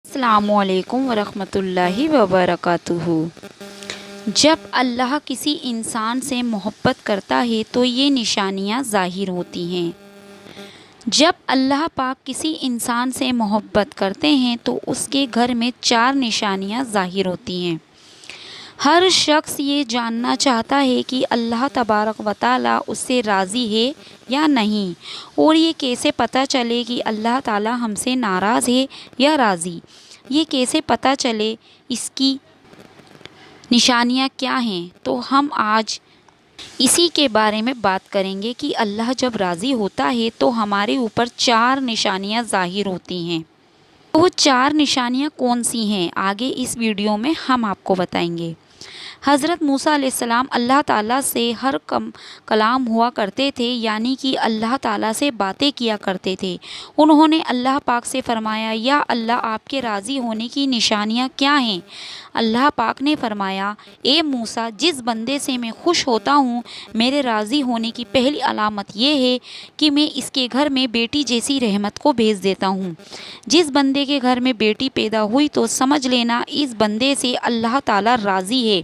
السلام علیکم ورحمۃ اللہ وبرکاتہ۔ جب اللہ کسی انسان سے محبت کرتا ہے تو یہ نشانیاں ظاہر ہوتی ہیں۔ جب اللہ پاک کسی انسان سے محبت کرتے ہیں تو اس کے گھر میں 4 نشانیاں ظاہر ہوتی ہیں۔ ہر شخص یہ جاننا چاہتا ہے کہ اللہ تبارک و تعالیٰ اس سے راضی ہے یا نہیں، اور یہ کیسے پتہ چلے کہ اللہ تعالیٰ ہم سے ناراض ہے یا راضی، یہ کیسے پتہ چلے، اس کی نشانیاں کیا ہیں۔ تو ہم آج اسی کے بارے میں بات کریں گے کہ اللہ جب راضی ہوتا ہے تو ہمارے اوپر 4 نشانیاں ظاہر ہوتی ہیں۔ وہ 4 نشانیاں کون سی ہیں، آگے اس ویڈیو میں ہم آپ کو بتائیں گے۔ حضرت موسیٰ علیہ السلام اللہ تعالیٰ سے ہر کلام ہوا کرتے تھے، یعنی کہ اللہ تعالیٰ سے باتیں کیا کرتے تھے۔ انہوں نے اللہ پاک سے فرمایا، یا اللہ آپ کے راضی ہونے کی نشانیاں کیا ہیں؟ اللہ پاک نے فرمایا، اے موسیٰ، جس بندے سے میں خوش ہوتا ہوں، میرے راضی ہونے کی پہلی علامت یہ ہے کہ میں اس کے گھر میں بیٹی جیسی رحمت کو بھیج دیتا ہوں۔ جس بندے کے گھر میں بیٹی پیدا ہوئی تو سمجھ لینا اس بندے سے اللہ تعالیٰ راضی ہے۔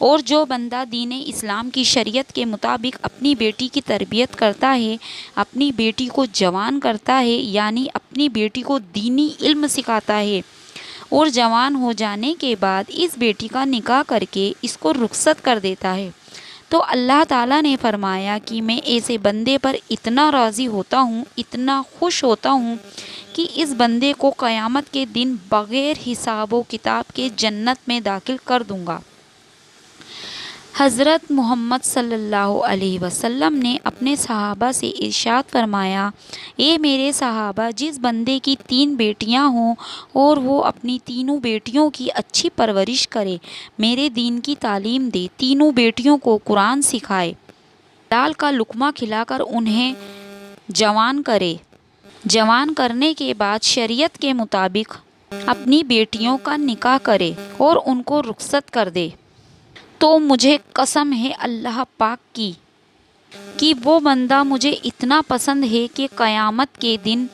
اور جو بندہ دین اسلام کی شریعت کے مطابق اپنی بیٹی کی تربیت کرتا ہے، اپنی بیٹی کو جوان کرتا ہے، یعنی اپنی بیٹی کو دینی علم سکھاتا ہے، اور جوان ہو جانے کے بعد اس بیٹی کا نکاح کر کے اس کو رخصت کر دیتا ہے، تو اللہ تعالیٰ نے فرمایا کہ میں ایسے بندے پر اتنا راضی ہوتا ہوں، اتنا خوش ہوتا ہوں کہ اس بندے کو قیامت کے دن بغیر حساب و کتاب کے جنت میں داخل کر دوں گا۔ حضرت محمد صلی اللہ علیہ وسلم نے اپنے صحابہ سے ارشاد فرمایا، اے میرے صحابہ، جس بندے کی 3 بیٹیاں ہوں اور وہ اپنی تینوں بیٹیوں کی اچھی پرورش کرے، میرے دین کی تعلیم دے، تینوں بیٹیوں کو قرآن سکھائے، حلال کا لقمہ کھلا کر انہیں جوان کرے، جوان کرنے کے بعد شریعت کے مطابق اپنی بیٹیوں کا نکاح کرے اور ان کو رخصت کر دے، تو مجھے قسم ہے اللہ پاک کی کہ وہ بندہ مجھے اتنا پسند ہے کہ قیامت کے دن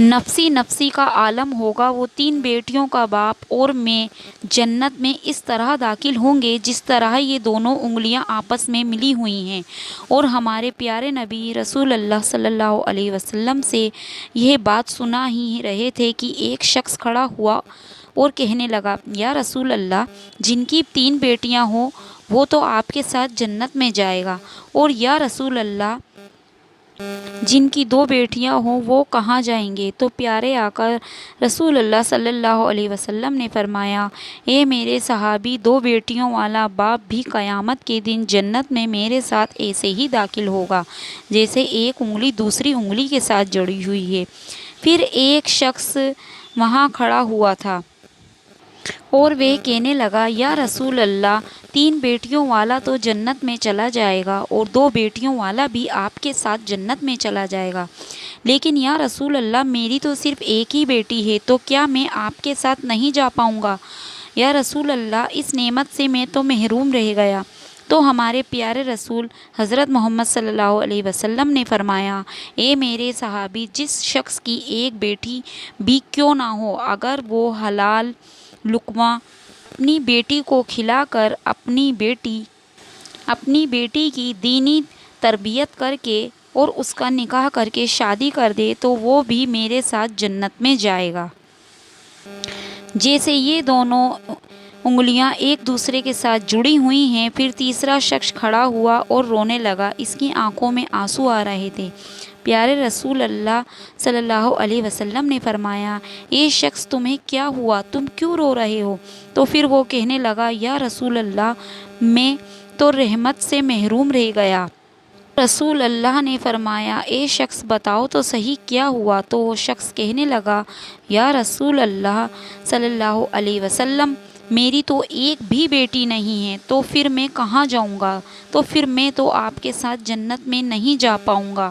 نفسی نفسی کا عالم ہوگا، وہ 3 بیٹیوں کا باپ اور میں جنت میں اس طرح داخل ہوں گے جس طرح یہ دونوں انگلیاں آپس میں ملی ہوئی ہیں۔ اور ہمارے پیارے نبی رسول اللہ صلی اللہ علیہ وسلم سے یہ بات سنا ہی رہے تھے کہ ایک شخص کھڑا ہوا اور کہنے لگا، یا رسول اللہ، جن کی 3 بیٹیاں ہوں وہ تو آپ کے ساتھ جنت میں جائے گا، اور یا رسول اللہ، جن کی 2 بیٹیاں ہوں وہ کہاں جائیں گے؟ تو پیارے آقا رسول اللہ صلی اللہ علیہ وسلم نے فرمایا، اے میرے صحابی، 2 بیٹیوں والا باپ بھی قیامت کے دن جنت میں میرے ساتھ ایسے ہی داخل ہوگا جیسے ایک انگلی دوسری انگلی کے ساتھ جڑی ہوئی ہے۔ پھر ایک شخص وہاں کھڑا ہوا تھا اور وہ کہنے لگا، یا رسول اللہ، 3 بیٹیوں والا تو جنت میں چلا جائے گا اور 2 بیٹیوں والا بھی آپ کے ساتھ جنت میں چلا جائے گا، لیکن یا رسول اللہ، میری تو صرف ایک ہی بیٹی ہے، تو کیا میں آپ کے ساتھ نہیں جا پاؤں گا؟ یا رسول اللہ، اس نعمت سے میں تو محروم رہ گیا۔ تو ہمارے پیارے رسول حضرت محمد صلی اللہ علیہ وسلم نے فرمایا، اے میرے صحابی، جس شخص کی ایک بیٹی بھی کیوں نہ ہو، اگر وہ حلال لقمہ اپنی بیٹی کو کھلا کر اپنی بیٹی کی دینی تربیت کر کے اور اس کا نکاح کر کے شادی کر دے تو وہ بھی میرے ساتھ جنت میں جائے گا۔ جیسے یہ دونوں انگلیاں ایک دوسرے کے ساتھ جڑی ہوئی ہیں۔ پھر تیسرا شخص کھڑا ہوا اور رونے لگا، اس کی آنکھوں میں آنسو آ رہے تھے۔ پیارے رسول اللہ صلی اللہ علیہ وسلم نے فرمایا، اے شخص، تمہیں کیا ہوا، تم کیوں رو رہے ہو؟ تو پھر وہ کہنے لگا، یا رسول اللہ، میں تو رحمت سے محروم رہ گیا۔ رسول اللہ نے فرمایا، اے شخص، بتاؤ تو صحیح کیا ہوا؟ تو وہ شخص کہنے لگا، یا رسول اللہ صلی اللہ علیہ وسلم، میری تو ایک بھی بیٹی نہیں ہے، تو پھر میں کہاں جاؤں گا؟ تو پھر میں تو آپ کے ساتھ جنت میں نہیں جا پاؤں گا۔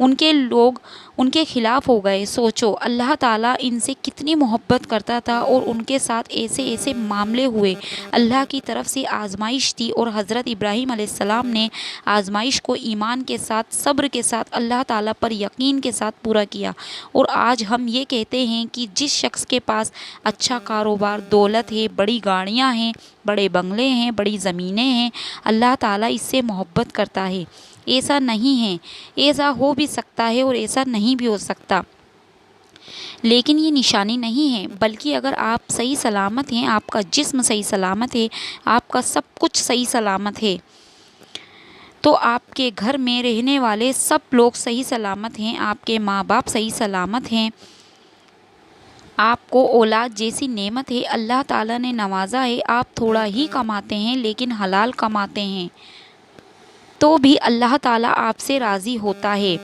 لوگ ان کے خلاف ہو گئے۔ سوچو اللہ تعالیٰ ان سے کتنی محبت کرتا تھا اور ان کے ساتھ ایسے ایسے معاملے ہوئے۔ اللہ کی طرف سے آزمائش تھی اور حضرت ابراہیم علیہ السلام نے آزمائش کو ایمان کے ساتھ، صبر کے ساتھ، اللہ تعالیٰ پر یقین کے ساتھ پورا کیا۔ اور آج ہم یہ کہتے ہیں کہ جس شخص کے پاس اچھا کاروبار، دولت ہے، بڑی گاڑیاں ہیں، بڑے بنگلے ہیں، بڑی زمینیں ہیں، اللہ تعالیٰ اس سے محبت کرتا ہے۔ ایسا نہیں ہے، ایسا ہو بھی سکتا ہے اور ایسا نہیں بھی ہو سکتا، لیکن یہ نشانی نہیں ہے، بلکہ اگر آپ صحیح سلامت ہیں، آپ کا جسم صحیح سلامت ہے، آپ کا سب کچھ صحیح سلامت ہے، تو آپ کے گھر میں رہنے والے سب لوگ صحیح سلامت ہیں، آپ کے ماں باپ صحیح سلامت ہیں، آپ کو اولاد جیسی نعمت ہے، اللہ تعالیٰ نے نوازا ہے، آپ تھوڑا ہی کماتے ہیں لیکن حلال کماتے ہیں، تو بھی اللہ تعالیٰ آپ سے راضی ہوتا ہے۔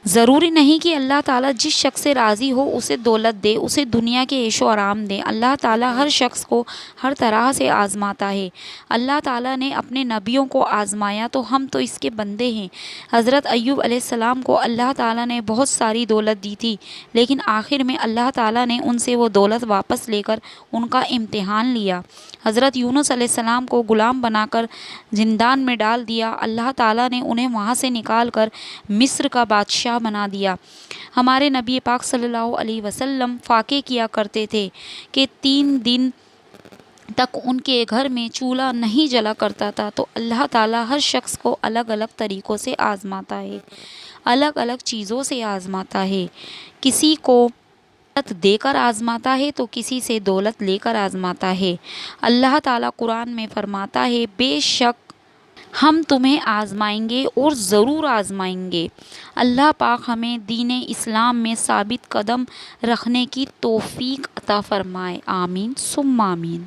ضروری نہیں کہ اللہ تعالیٰ جس شخص سے راضی ہو اسے دولت دے، اسے دنیا کے عیش و آرام دے۔ اللہ تعالیٰ ہر شخص کو ہر طرح سے آزماتا ہے۔ اللہ تعالیٰ نے اپنے نبیوں کو آزمایا تو ہم تو اس کے بندے ہیں۔ حضرت ایوب علیہ السلام کو اللہ تعالیٰ نے بہت ساری دولت دی تھی، لیکن آخر میں اللہ تعالیٰ نے ان سے وہ دولت واپس لے کر ان کا امتحان لیا۔ حضرت یونس علیہ السلام کو غلام بنا کر زندان میں ڈال دیا، اللہ تعالیٰ نے انہیں وہاں سے نکال کر مصر کا بادشاہ بنا دیا۔ ہمارے نبی پاک صلی اللہ علیہ وسلم فاقے کیا کرتے تھے کہ 3 دن تک ان کے گھر میں چولہا نہیں جلا کرتا تھا۔ تو اللہ تعالیٰ ہر شخص کو الگ الگ طریقوں سے آزماتا ہے، الگ الگ چیزوں سے آزماتا ہے۔ کسی کو دولت دے کر آزماتا ہے تو کسی سے دولت لے کر آزماتا ہے۔ اللہ تعالیٰ قرآن میں فرماتا ہے، بے شک ہم تمہیں آزمائیں گے اور ضرور آزمائیں گے۔ اللہ پاک ہمیں دین اسلام میں ثابت قدم رکھنے کی توفیق عطا فرمائے، آمین ثم آمین۔